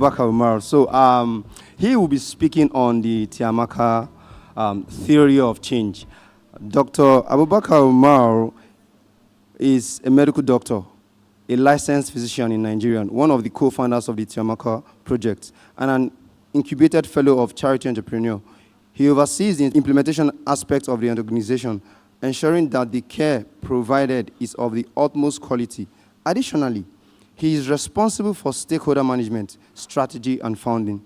Abubakar Umar. So he will be speaking on the Taimaka theory of change. Dr. Abubakar Umar is a medical doctor, a licensed physician in Nigeria, one of the co-founders of the Taimaka project, and an incubated fellow of Charity Entrepreneur. He oversees the implementation aspects of the organization, ensuring that the care provided is of the utmost quality. Additionally, he is responsible for stakeholder management, strategy, and funding.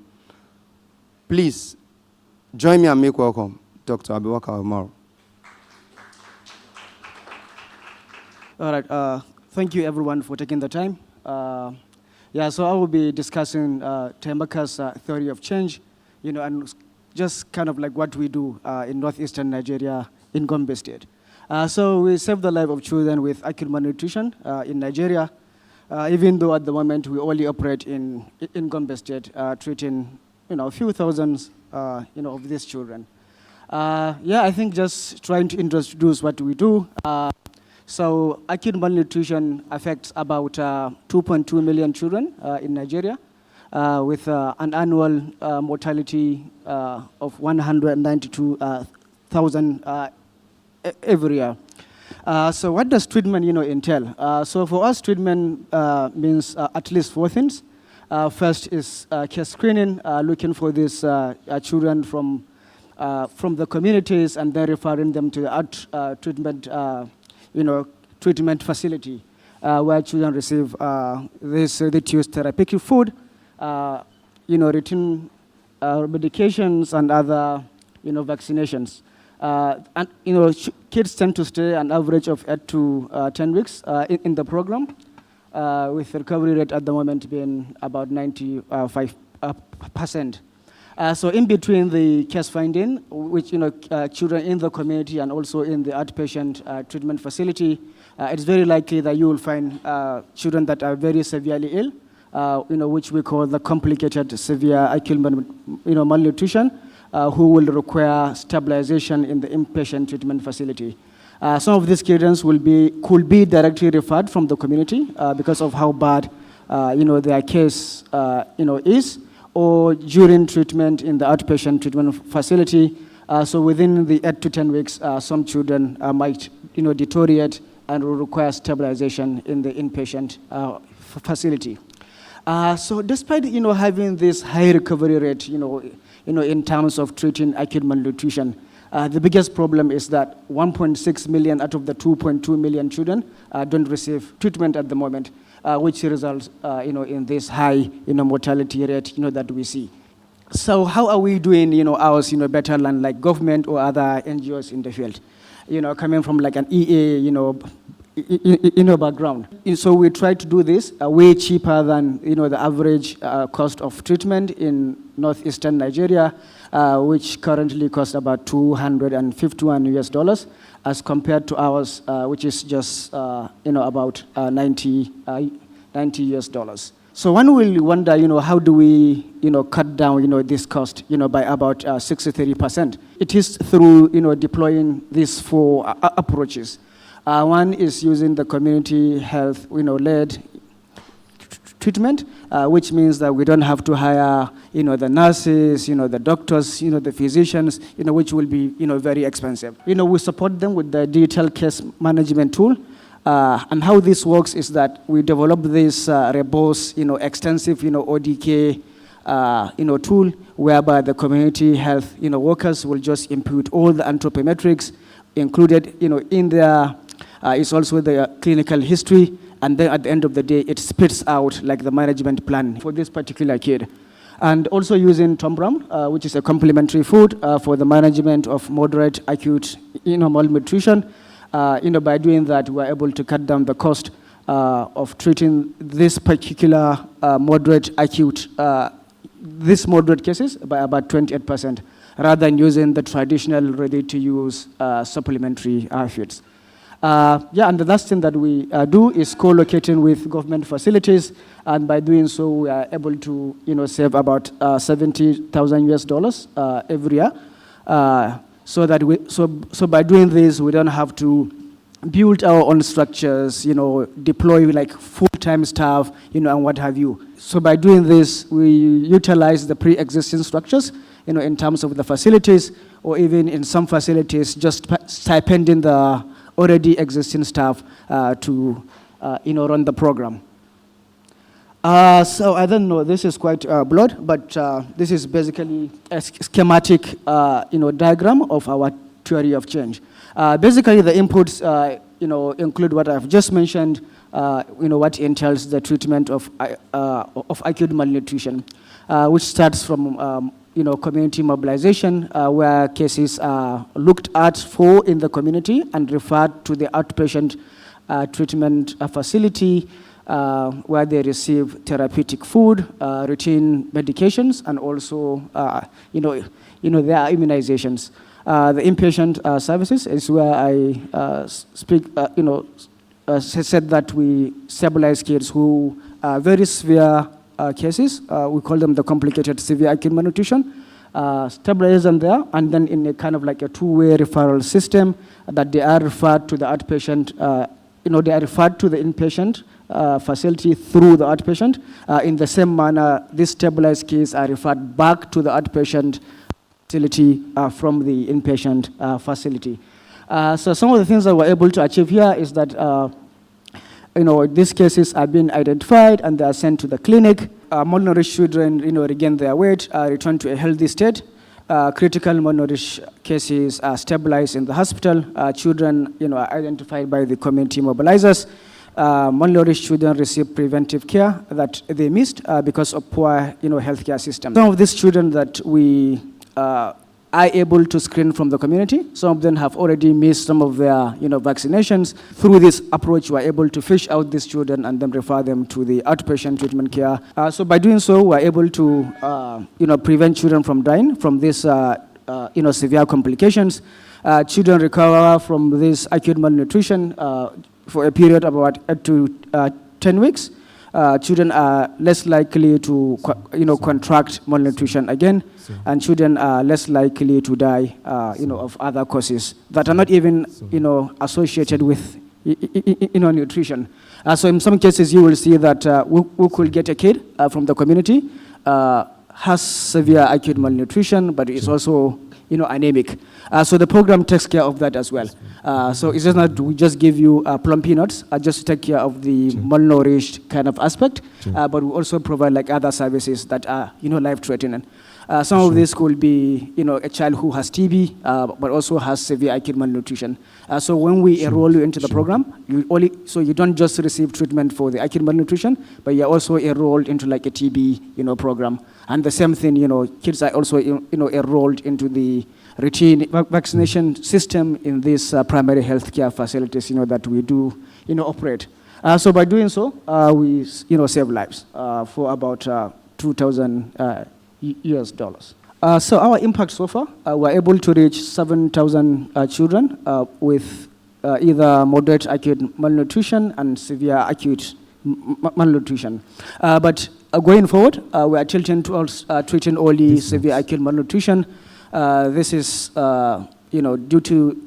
Please, join me and make welcome Dr. Abubakar Umar. All right, thank you everyone for taking the time. So I will be discussing Taimaka's theory of change, and just kind of like what we do in northeastern Nigeria in Gombe State. So we save the life of children with acute malnutrition in Nigeria, even though at the moment we only operate in Gombe State, treating a few thousands of these children. I think just trying to introduce what we do. So acute malnutrition affects about 2.2 million children in Nigeria, with an annual mortality of 192,000 every year. So what does treatment entail? So for us, treatment means at least four things. First is care screening, looking for these children from the communities and then referring them to the treatment facility where children receive this reduced therapeutic food, routine medications and other vaccinations. And kids tend to stay an average of 8 to 10 weeks in the program, with the recovery rate at the moment being about 95%. So in between the case finding, which children in the community and also in the outpatient treatment facility, it's very likely that you will find children that are very severely ill, which we call the complicated severe acute malnutrition, who will require stabilization in the inpatient treatment facility. Some of these children could be directly referred from the community because of how bad their case is, or during treatment in the outpatient treatment facility. So within the 8 to 10 weeks, some children might deteriorate and will require stabilization in the inpatient facility. So despite having this high recovery rate, in terms of treating acute malnutrition, the biggest problem is that 1.6 million out of the 2.2 million children don't receive treatment at the moment, which results in this high mortality rate that we see. So how are we doing ours better than like government or other NGOs in the field? Coming from like an EA background. So we try to do this way cheaper than the average cost of treatment in northeastern Nigeria, which currently costs about $251 as compared to ours, which is just about $90. So one will wonder, how do we cut down this cost by about 63%? It is through deploying these four approaches. One is using the community health led treatment, which means that we don't have to hire the nurses, the doctors, the physicians, which will be very expensive. We support them with the digital case management tool. And how this works is that we develop this robust, extensive, ODK, tool whereby the community health, workers will just input all the anthropometrics included, in their, is also the clinical history, and then at the end of the day, it spits out like the management plan for this particular kid. And also using Tom Brown, which is a complementary food for the management of moderate acute, malnutrition. By doing that, we're able to cut down the cost of treating this particular moderate acute, these moderate cases by about 28%, rather than using the traditional ready-to-use supplementary foods. And the last thing that we do is co-locating with government facilities, and by doing so, we are able to save about $70,000 every year. So by doing this, we don't have to build our own structures, deploy like full-time staff, and what have you. So by doing this, we utilize the pre-existing structures, in terms of the facilities, or even in some facilities, just stipending the already existing staff to, run the program. So I don't know, this is quite blurred, but this is basically a schematic, diagram of our theory of change. Basically, the inputs, include what I've just mentioned, what entails the treatment of acute malnutrition, which starts from, community mobilization, where cases are looked at for in the community and referred to the outpatient treatment facility, where they receive therapeutic food, routine medications, and also, their immunizations. The inpatient services is where I said that we stabilize kids who are very severe cases. We call them the complicated severe acute malnutrition. Stabilize them there, and then in a kind of like a two-way referral system that they are referred to the outpatient, they are referred to the inpatient facility through the outpatient. In the same manner, these stabilized kids are referred back to the outpatient facility from the inpatient facility. So some of the things that we're able to achieve here is that, these cases are being identified and they are sent to the clinic. Malnourished children, regain their weight, return to a healthy state. Critical malnourished cases are stabilized in the hospital. Children, are identified by the community mobilizers. Malnourished children receive preventive care that they missed because of poor, healthcare system. Some of these children that we are able to screen from the community. Some of them have already missed some of their, vaccinations. Through this approach, we're able to fish out these children and then refer them to the outpatient treatment care. So by doing so, we're able to, prevent children from dying from these, severe complications. Children recover from this acute malnutrition for a period of about 8 to 10 weeks. Children are less likely to, contract malnutrition again, and children are less likely to die, of other causes that are not even, associated with, nutrition. So in some cases, you will see that we could get a kid from the community, has severe acute malnutrition, but is also, anemic. So the program takes care of that as well. So it's just not we just give you plum peanuts just to take care of the malnourished kind of aspect, but we also provide like other services that are, life-threatening. Some of this could be, a child who has TB, but also has severe acute malnutrition. So when we enroll you into the program, you don't just receive treatment for the acute malnutrition, but you're also enrolled into like a TB, program. And the same thing, kids are also, enrolled into the routine vaccination system in these primary healthcare facilities, that we do, operate. So by doing so, we, save lives for about $2,000 US dollars. So our impact so far, we're able to reach 7,000 children with either moderate acute malnutrition and severe acute malnutrition. But going forward, we are tilting towards treating only severe acute malnutrition. This is, due to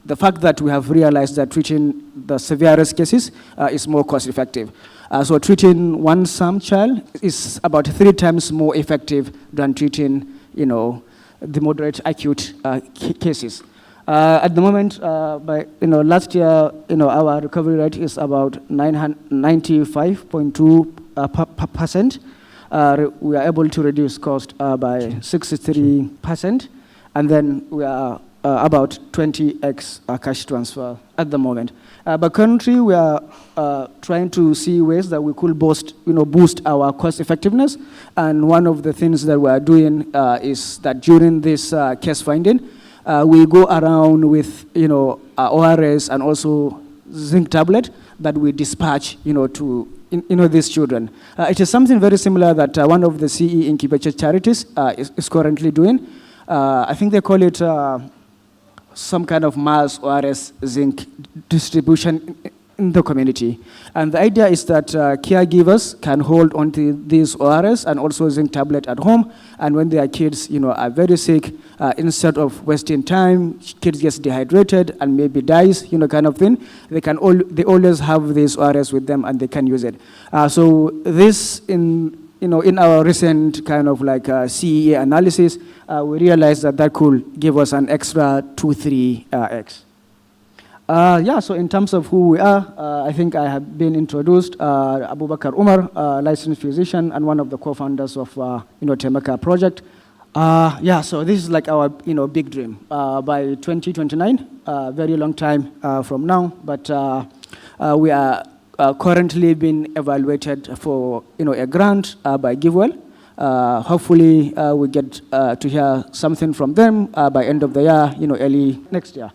the fact that we have realized that treating the severest cases is more cost effective. So treating one SAM child is about 3 times more effective than treating, the moderate acute cases. At the moment, last year, our recovery rate is about 95.2%. We are able to reduce cost by 63%, and then we are about 20x cash transfer at the moment. But currently, we are trying to see ways that we could boost our cost effectiveness. And one of the things that we are doing is that during this case finding, we go around with ORS and also zinc tablet that we dispatch to these children. It is something very similar that one of the CE incubator charities is currently doing. I think they call it some kind of mass ORS zinc distribution in the community. And the idea is that caregivers can hold onto these ORS and also zinc tablet at home. And when their kids, are very sick, instead of wasting time, kids get dehydrated and maybe dies, kind of thing, they always have these ORS with them and they can use it. So this in our recent kind of like CEA analysis, we realized that could give us an extra 2-3x. So in terms of who we are, I think I have been introduced. Abubakar Umar, licensed physician and one of the co-founders of Taimaka project. So this is like our big dream. By 2029, very long time from now, but we are currently being evaluated for a grant by GiveWell. Hopefully we get to hear something from them by end of the year, early next year.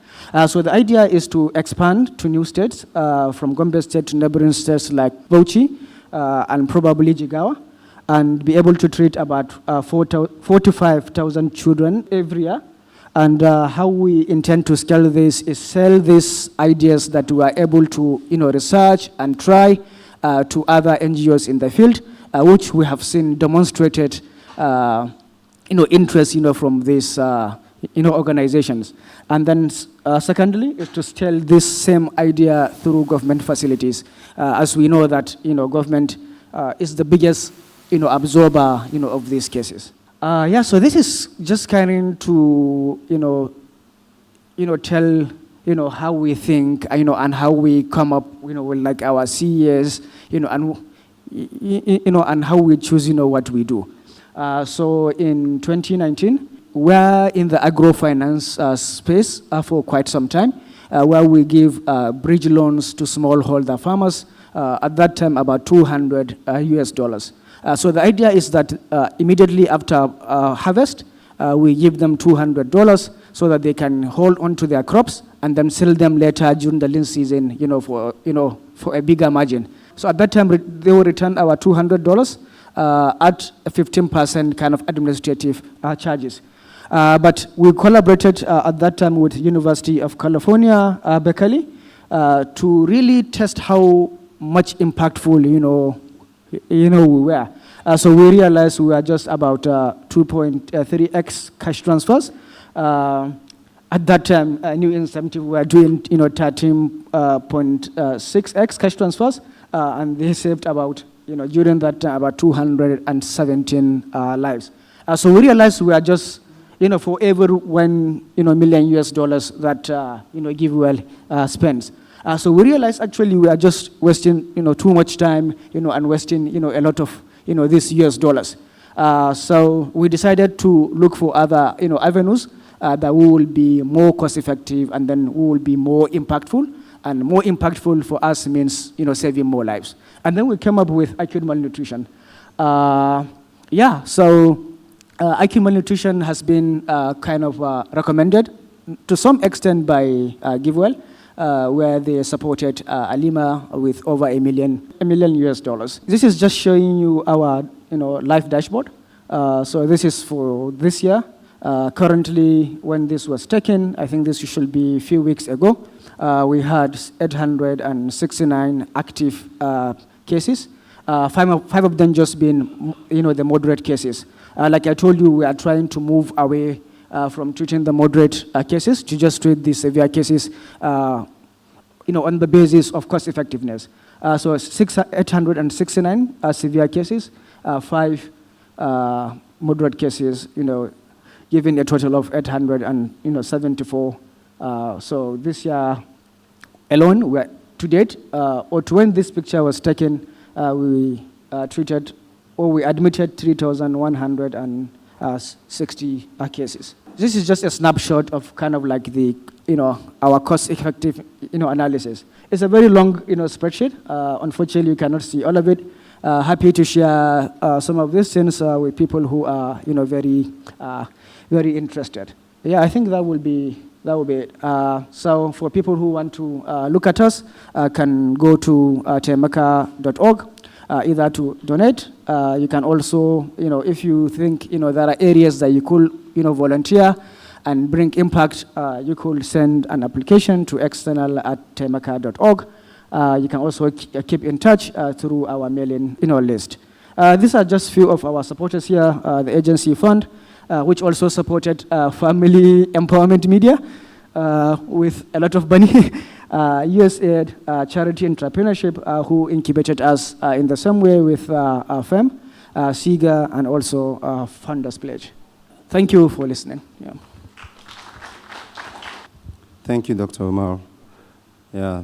So the idea is to expand to new states, from Gombe State to neighboring states like Bauchi and probably Jigawa, and be able to treat about 45,000 children every year. And how we intend to scale this is sell these ideas that we are able to research and try to other NGOs in the field, which we have seen demonstrated interest from these organizations. And then secondly is to scale this same idea through government facilities, as we know that government is the biggest absorber of these cases. So this is just kind of to tell how we think and how we come up with like our CES and how we choose what we do. So in 2019 we're in the agrofinance space for quite some time, where we give bridge loans to smallholder farmers, at that time about $200 US. So the idea is that immediately after harvest, we give them $200 so that they can hold on to their crops and then sell them later during the lean season, for a bigger margin. So at that time, they will return our $200 at a 15% kind of administrative charges. But we collaborated at that time with University of California, Berkeley, to really test how much impactful, we were. So we realized we were just about 2.3x cash transfers. At that time, new incentive, we were doing 13.6x cash transfers, and they saved about, during that time, about 217 lives. So we realized we are just, for every $1 million US that GiveWell spends. So we realized actually we are just wasting too much time and wasting a lot of these US dollars. So we decided to look for other avenues that will be more cost effective and then will be more impactful. And more impactful for us means saving more lives. And then we came up with acute malnutrition. So acute malnutrition has been kind of recommended to some extent by GiveWell, where they supported Alima with over $1 million US. This is just showing you our life dashboard. So this is for this year. Currently, when this was taken, I think this should be a few weeks ago, we had 869 active cases. Five of them just been the moderate cases. Like I told you, we are trying to move away from treating the moderate cases to just treat the severe cases, on the basis of cost effectiveness. So 869 severe cases, 5 moderate cases, giving a total of 874. So this year alone, to date, or to when this picture was taken, we treated or we admitted 3,160 cases. This is just a snapshot of kind of like the, our cost-effective, analysis. It's a very long, spreadsheet. Unfortunately, you cannot see all of it. Happy to share some of these things with people who are, very, very interested. Yeah, I think that will be it. So for people who want to look at us, can go to taimaka.org. Either to donate. You can also, if you think, there are areas that you could, volunteer and bring impact, you could send an application to external@taimaka.org. You can also keep in touch through our mailing list. These are just few of our supporters here, the agency fund, which also supported family empowerment media with a lot of money. USAID, Charity Entrepreneurship, who incubated us in the same way with FEM, SIGA, and also Funders Pledge. Thank you for listening. Yeah. Thank you, Dr. Umar. Yeah.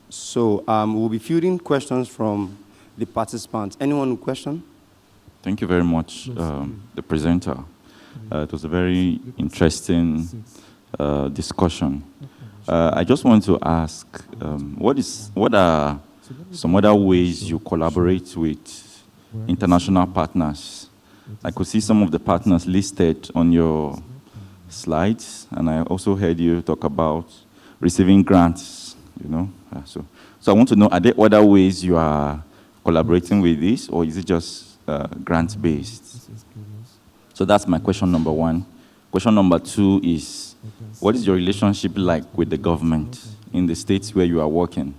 So we'll be fielding questions from the participants. Anyone with question? Thank you very much, the presenter. It was a very interesting discussion. I just want to ask, what are some other ways you collaborate with international partners? I could see some of the partners listed on your slides, and I also heard you talk about receiving grants, So I want to know, are there other ways you are collaborating with this, or is it just grant-based? So that's my question number one. Question number two is, what is your relationship like with the government in the states where you are working?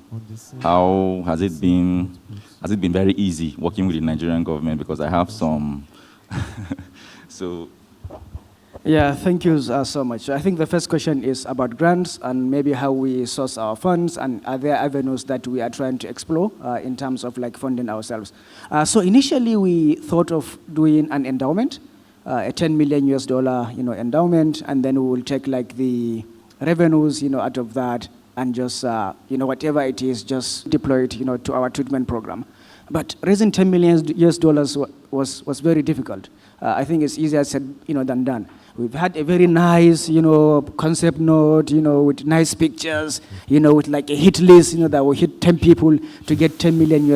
How has it been? Has it been very easy working with the Nigerian government? Because I have some. So. Yeah, thank you so much. I think the first question is about grants and maybe how we source our funds, and are there avenues that we are trying to explore in terms of funding ourselves. So initially we thought of doing an endowment, a $10 million endowment, and then we will take the revenues out of that and just whatever it is, just deploy it to our treatment program. But raising $10 million was very difficult. I think it's easier said than done. We've had a very nice, concept note, with nice pictures, with a hit list, that will hit 10 people to get $10 million,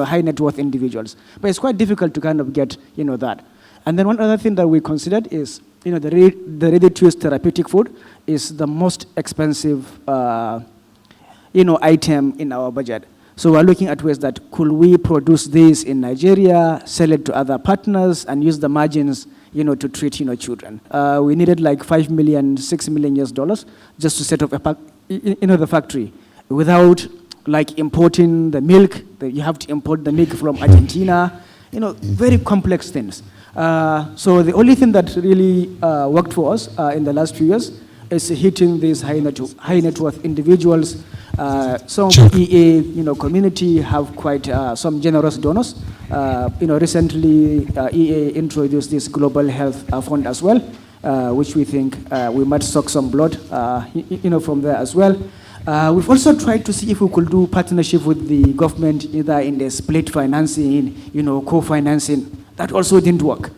high net worth individuals. But it's quite difficult to kind of get, that. And then one other thing that we considered is, the ready-to-use therapeutic food is the most expensive, item in our budget. So we're looking at ways that could we produce this in Nigeria, sell it to other partners, and use the margins, to treat, children. We needed $5 million, $6 million just to set up the factory without importing the milk. You have to import the milk from Argentina. Very complex things. So the only thing that really worked for us in the last few years is hitting these high net worth individuals. Some EA, community have quite some generous donors. Recently EA introduced this Global Health Fund as well, which we think we might suck some blood, from there as well. We've also tried to see if we could do partnership with the government, either in the split financing, co-financing. That also didn't work.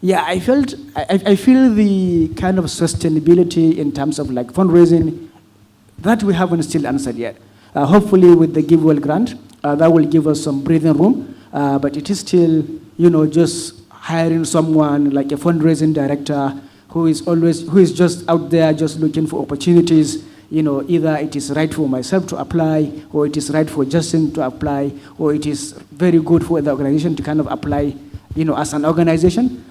Yeah, I feel the kind of sustainability in terms of fundraising that we haven't still answered yet. Hopefully with the GiveWell grant, that will give us some breathing room, but it is still, just hiring someone like a fundraising director who is just out there just looking for opportunities. Either it is right for myself to apply, or it is right for Justin to apply, or it is very good for the organization to kind of apply, as an organization.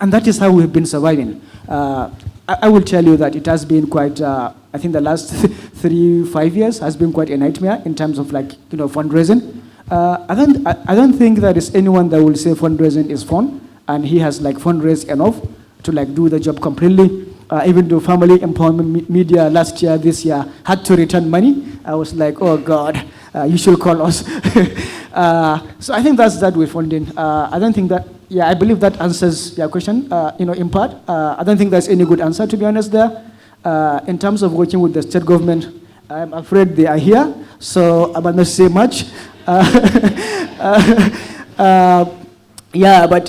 And that is how we've been surviving. I will tell you that it has been quite, I think the last 3-5 years has been quite a nightmare in terms of fundraising. I don't think there is anyone that will say fundraising is fun, and he has fundraised enough to do the job completely. Even though Family Empowerment Media last year, this year, had to return money, I was like, oh God, you should call us. So I think that's that with funding. I don't think that, I believe that answers your question, in part. I don't think there's any good answer, to be honest, there. In terms of working with the state government, I'm afraid they are here, so I might not say much. But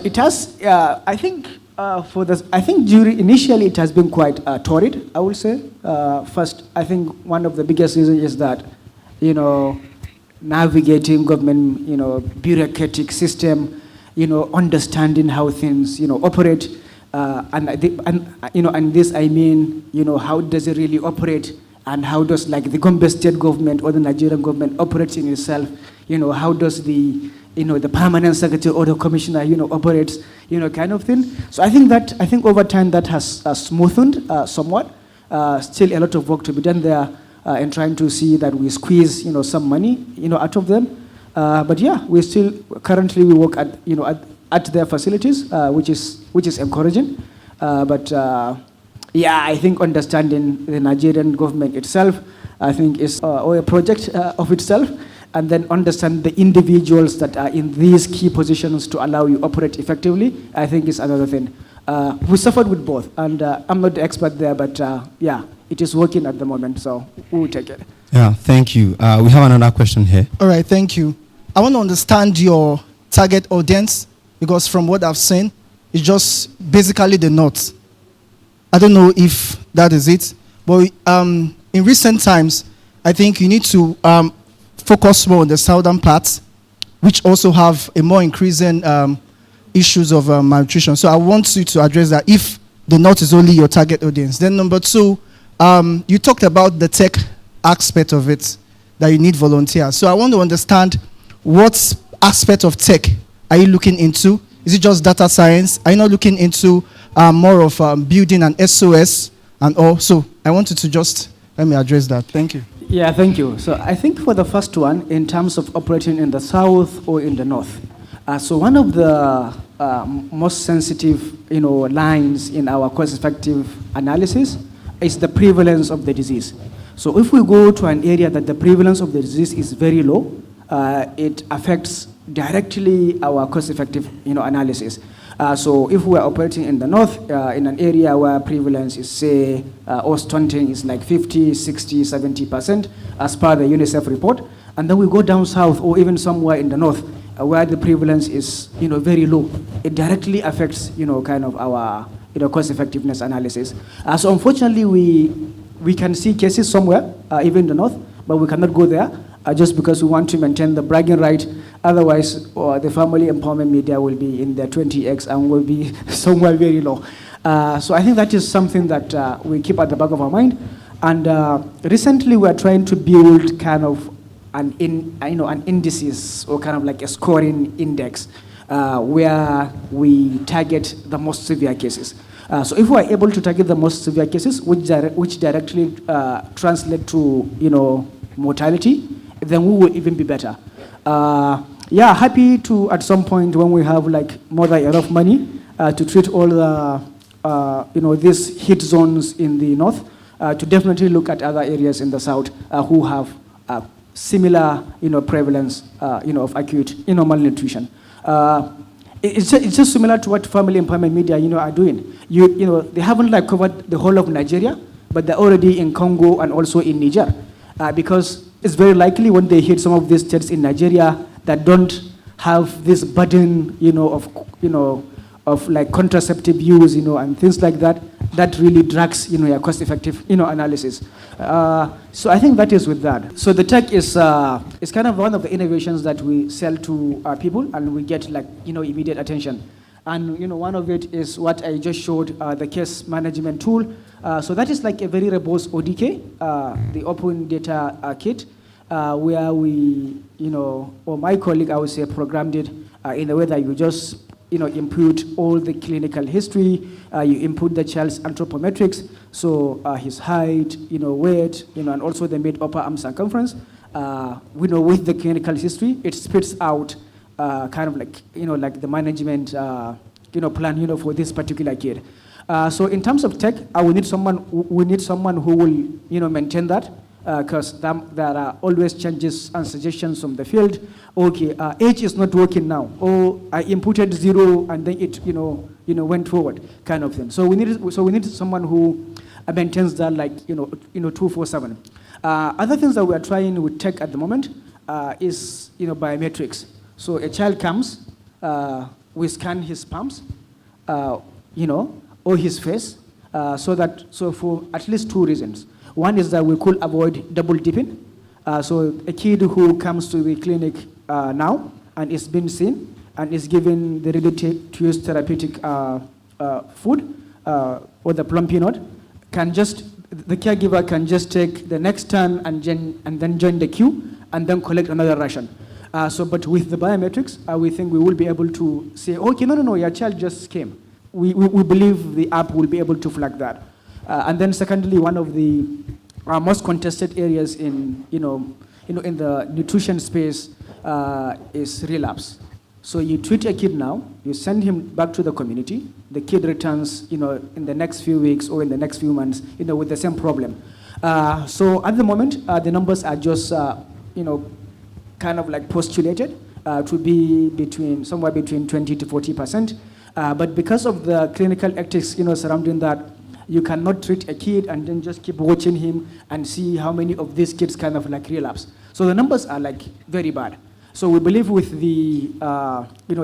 it has, I think, initially it has been quite torrid, I would say. First, I think one of the biggest reasons is that, navigating government, bureaucratic system, understanding how things, operate, and this I mean, how does it really operate, and how does the Gombe state government or the Nigerian government operates in itself, how does the permanent secretary or the commissioner, operates, kind of thing. So I think over time that has smoothened somewhat. Still a lot of work to be done there. and trying to see that we squeeze, some money, out of them. But yeah, we still currently we work at their facilities, which is encouraging. But yeah, I think understanding the Nigerian government itself, I think is a project of itself, and then understand the individuals that are in these key positions to allow you operate effectively, I think is another thing. We suffered with both, and I'm not the expert there, but yeah, it is working at the moment, so we will take it. Yeah, thank you. We have another question here. All right, thank you. I want to understand your target audience, because from what I've seen, it's just basically the North. I don't know if that is it, but in recent times, I think you need to focus more on the southern parts, which also have a more increasing issues of malnutrition. So I want you to address that if the North is only your target audience. Then number two, you talked about the tech aspect of it, that you need volunteers. So I want to understand what aspect of tech are you looking into? Is it just data science? Are you not looking into more of building an SOS and all? So I wanted to just let me address that. Thank you. Yeah, thank you. So I think for the first one, in terms of operating in the south or in the north, so one of the most sensitive, lines in our cost-effective analysis is the prevalence of the disease. So if we go to an area that the prevalence of the disease is very low, it affects directly our cost-effective, analysis. So if we are operating in the north, in an area where prevalence is, say, or stunting is like 50, 60, 70%, as per the UNICEF report, and then we go down south or even somewhere in the north, where the prevalence is, very low, it directly affects, kind of our, cost-effectiveness analysis. So unfortunately, we can see cases somewhere, even in the north, but we cannot go there just because we want to maintain the bragging right. Otherwise, the family empowerment media will be in the 20x and will be somewhere very low. So I think that is something that we keep at the back of our mind. And recently, we are trying to build kind of an indices or kind of like a scoring index where we target the most severe cases. So if we are able to target the most severe cases, which directly translate to mortality, then we will even be better. Yeah, happy to at some point when we have like more than enough money to treat all the these hit zones in the north, to definitely look at other areas in the south who have similar prevalence of acute malnutrition. It's just similar to what family empowerment media are doing. They haven't like covered the whole of Nigeria, but they're already in Congo and also in Niger, because it's very likely when they hit some of these states in Nigeria that don't have this burden, of like contraceptive use, and things like that, that really drags, your cost-effective, analysis. So I think that is with that. So the tech is kind of one of the innovations that we sell to people, and we get like, immediate attention. And, one of it is what I just showed, the case management tool. So that is like a very robust ODK, the Open Data Kit, where we, or my colleague, I would say, programmed it in a way that you just, input all the clinical history, you input the child's anthropometrics, so his height, weight, and also the mid-upper arm circumference. With the clinical history, it spits out kind of like, like the management, plan, for this particular kid. So in terms of tech, we need someone who will, maintain that, because there are always changes and suggestions from the field. Okay, age is not working now. Or I inputted 0 and then it, went forward, kind of thing. So we need someone who maintains that, like, 247. Other things that we are trying with tech at the moment is, biometrics. So a child comes, we scan his palms, or his face, so for at least 2 reasons. One is that we could avoid double dipping. So a kid who comes to the clinic now and is being seen and is given the ready-to-use therapeutic food or the plum peanut, the caregiver can just take the next turn and then join the queue and then collect another ration. But with the biometrics, we think we will be able to say, okay, no, your child just came. We believe the app will be able to flag that. And then secondly, one of the most contested areas in the nutrition space is relapse. So you treat a kid now, you send him back to the community, the kid returns, in the next few weeks or in the next few months, with the same problem. So at the moment, the numbers are just, kind of like postulated to be somewhere between 20 to 40%. But because of the clinical ethics, surrounding that, you cannot treat a kid and then just keep watching him and see how many of these kids kind of like relapse. So the numbers are like very bad. So we believe with the,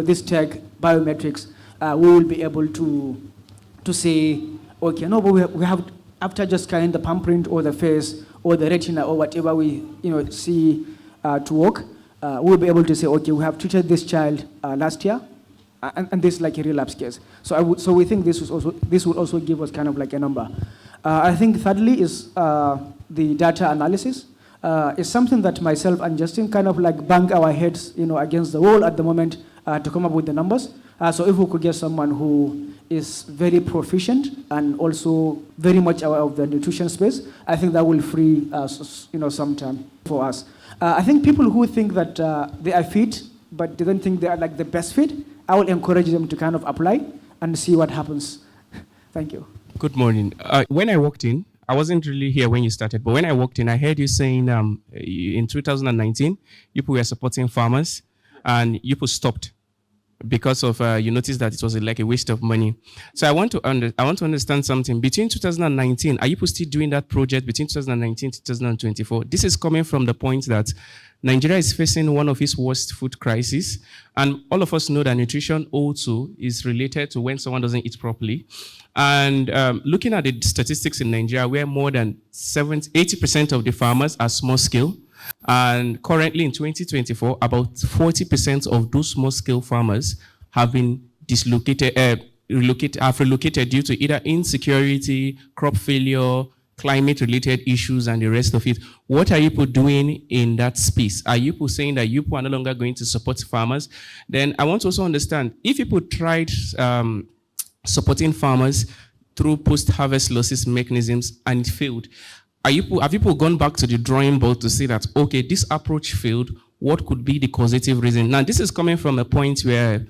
this tech, biometrics, we will be able to say, okay, no, but we have, after just scanning the palm print or the face or the retina or whatever we, see to work, we'll be able to say, okay, we have treated this child last year, and this is like a relapse case. So we think this would also give us kind of like a number. I think thirdly is the data analysis. It's something that myself and Justin kind of like bang our heads, against the wall at the moment to come up with the numbers. So if we could get someone who is very proficient and also very much aware of the nutrition space, I think that will free some time for us. I think people who think that they are fit, but they don't think they are like the best fit, I will encourage them to kind of apply and see what happens. Thank you. Good morning. When I walked in, I wasn't really here when you started, but when I walked in, I heard you saying in 2019, you were supporting farmers and you stopped because of you noticed that it was like a waste of money. So I want to understand something. Between 2019, are you still doing that project between 2019 to 2024? This is coming from the point that Nigeria is facing one of its worst food crises, and all of us know that nutrition also is related to when someone doesn't eat properly. And looking at the statistics in Nigeria, where more than 80% of the farmers are small scale, and currently in 2024, about 40% of those small scale farmers have been relocated due to either insecurity, crop failure, climate-related issues, and the rest of it. What are you doing in that space? Are you saying that you are no longer going to support farmers? Then I want to also understand, if people tried supporting farmers through post-harvest losses mechanisms and it failed, have people gone back to the drawing board to say that, okay, this approach failed, what could be the causative reason? Now, this is coming from a point where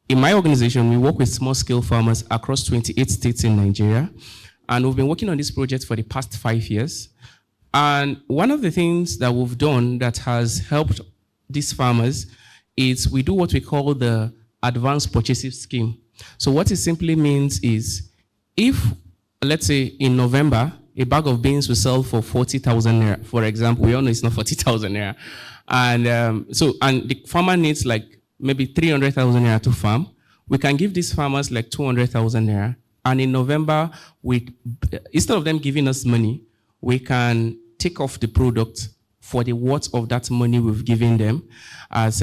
in my organization, we work with small-scale farmers across 28 states in Nigeria, and we've been working on this project for the past 5 years. And one of the things that we've done that has helped these farmers is we do what we call the advanced purchasing scheme. So what it simply means is, if, let's say, in November, a bag of beans will sell for 40,000 naira, for example. We all know it's not 40,000 naira. And and the farmer needs like maybe 300,000 naira to farm. We can give these farmers like 200,000 naira. And in November, instead of them giving us money, we can take off the product for the worth of that money we've given them as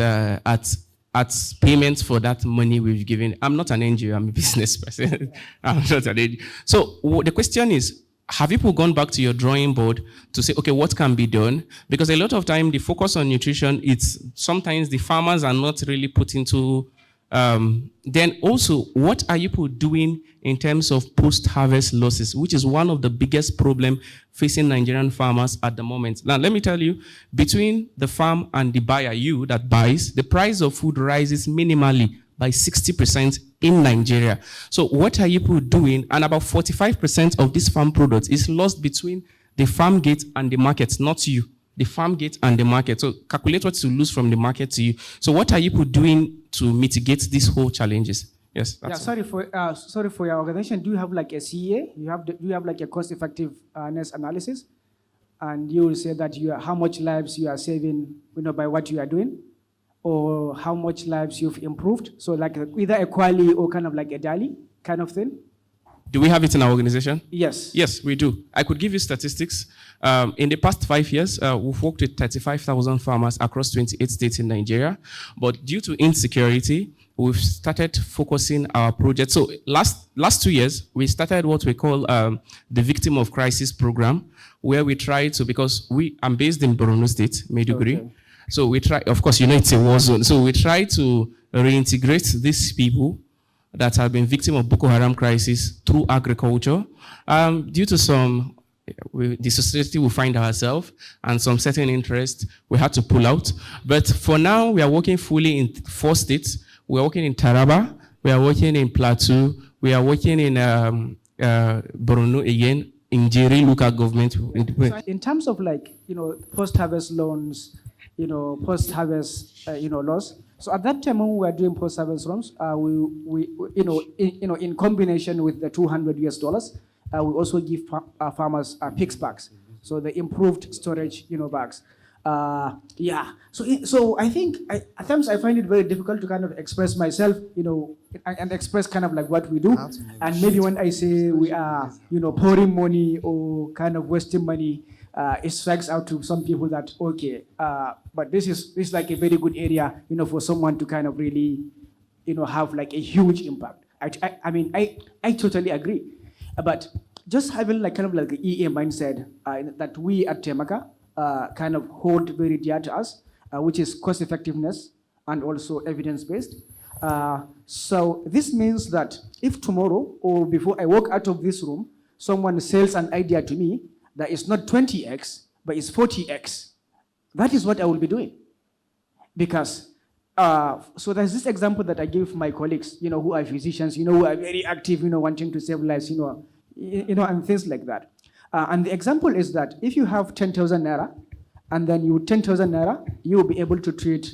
payments for that money we've given. I'm not an NGO, I'm a business person. I'm not an NGO. So the question is, have people gone back to your drawing board to say, okay, what can be done? Because a lot of time, the focus on nutrition, it's sometimes the farmers are not really put into. Then also, what are you doing in terms of post-harvest losses, which is one of the biggest problems facing Nigerian farmers at the moment? Now, let me tell you, between the farm and the buyer, you that buys, the price of food rises minimally by 60% in Nigeria. So what are you doing? And about 45% of this farm products is lost between the farm gate and the market, not you. The farm gate and the market. So calculate what you lose from the market to you. So what are you doing to mitigate these whole challenges? Yes. Sorry for your organization. Do you have like a CEA? Do you have like a cost-effectiveness analysis? And you will say that how much lives you are saving, by what you are doing, or how much lives you've improved. So like either a quali or kind of like a daily kind of thing. Do we have it in our organization? Yes. Yes, we do. I could give you statistics. In the past 5 years, we've worked with 35,000 farmers across 28 states in Nigeria. But due to insecurity, we've started focusing our project. So last 2 years, we started what we call the Victim of Crisis program, where we try to, because I'm based in Borno State, Maiduguri. Okay. So we try, of course, it's a war zone. So we try to reintegrate these people that have been victims of Boko Haram crisis through agriculture. Due to some the society will find ourselves, and some certain interest, we had to pull out. But for now, we are working fully in 4 states. We are working in Taraba, we are working in Plateau, we are working in Borno again, in Jeri local government. So in terms of like, post-harvest loans, post-harvest, loss. So at that time when we were doing post-harvest loans, we in combination with the $200, we also give farmers PICS bags. So the improved storage, bags. Yeah. So I think at times I find it very difficult to kind of express myself, and express kind of like what we do. And maybe when I say we are, pouring money or kind of wasting money, it strikes out to some people that, okay, but this is like a very good area, for someone to kind of really, have like a huge impact. I mean, I totally agree. But just having like kind of like the EA mindset that we at Taimaka kind of hold very dear to us, which is cost effectiveness and also evidence-based. So this means that if tomorrow or before I walk out of this room, someone sells an idea to me that is not 20x, but is 40x, that is what I will be doing. Because, so there's this example that I give my colleagues, who are physicians, who are very active, wanting to save lives, and things like that. And the example is that if you have 10,000 naira, and then you 10,000 naira, you will be able to treat,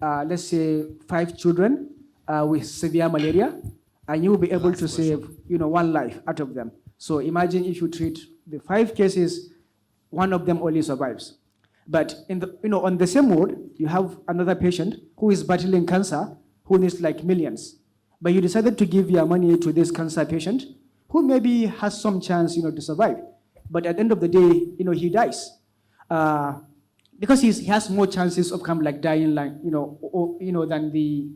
let's say, 5 children with severe malaria, and you will be able to save, 1 life out of them. So imagine if you treat the 5 cases, 1 of them only survives. But in the, on the same ward, you have another patient who is battling cancer, who needs like millions. But you decided to give your money to this cancer patient, who maybe has some chance, to survive. But at the end of the day, he dies. Because he has more chances of kind of like dying, like, than the,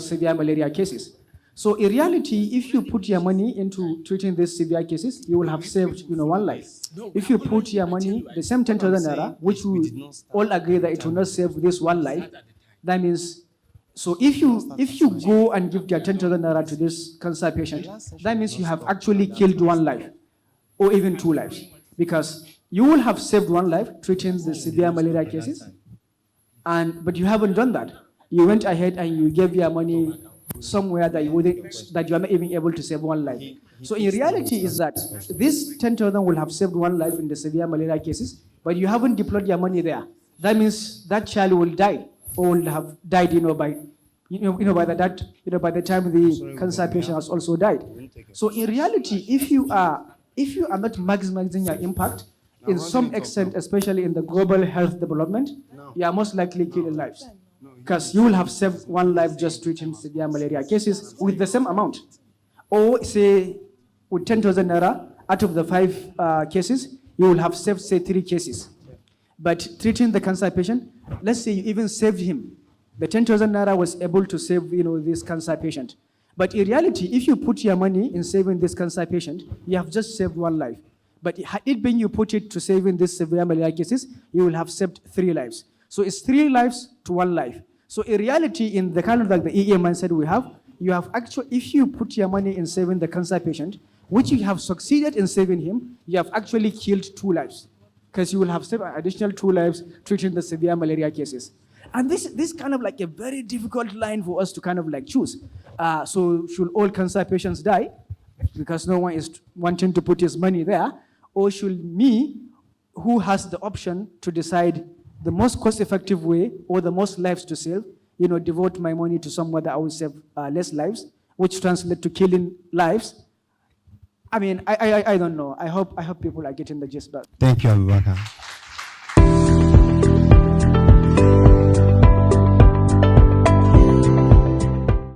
severe malaria cases. So in reality, if you put your money into treating these severe cases, you will have saved, 1 life. If you put your money, the same 10,000 naira, which we all agree that it will not save this 1 life, that means, so if you go and give your 10,000 naira to this cancer patient, that means you have actually killed 1 life, or even 2 lives, because you will have saved 1 life treating the severe malaria cases, but you haven't done that. You went ahead and you gave your money somewhere that you are not even able to save 1 life. So in reality is that this 10,000 will have saved 1 life in the severe malaria cases, but you haven't deployed your money there. That means that child will die, or will have died, by the time the cancer patient has also died. So in reality, if you are not maximizing your impact, in some extent, especially in the global health development, you are most likely killing lives. Because you will have saved 1 life just treating severe malaria cases with the same amount. Or say, with 10,000 naira, out of the 5 cases, you will have saved, say, 3 cases. But treating the cancer patient, let's say you even saved him. The 10,000 naira was able to save, this cancer patient. But in reality, if you put your money in saving this cancer patient, you have just saved 1 life. But had it been you put it to saving this severe malaria cases, you will have saved 3 lives. So it's 3 lives to 1 life. So in reality, in the kind of like the EA mindset we have, you have actually, if you put your money in saving the cancer patient, which you have succeeded in saving him, you have actually killed 2 lives. Because you will have saved an additional 2 lives treating the severe malaria cases. And this kind of like a very difficult line for us to kind of like choose. So should all cancer patients die? Because no one is wanting to put his money there. Or should me, who has the option to decide the most cost-effective way or the most lives to save, devote my money to somewhere that I will save less lives, which translates to killing lives? I mean, I don't know. I hope people are getting the gist. Thank you, Abubakar.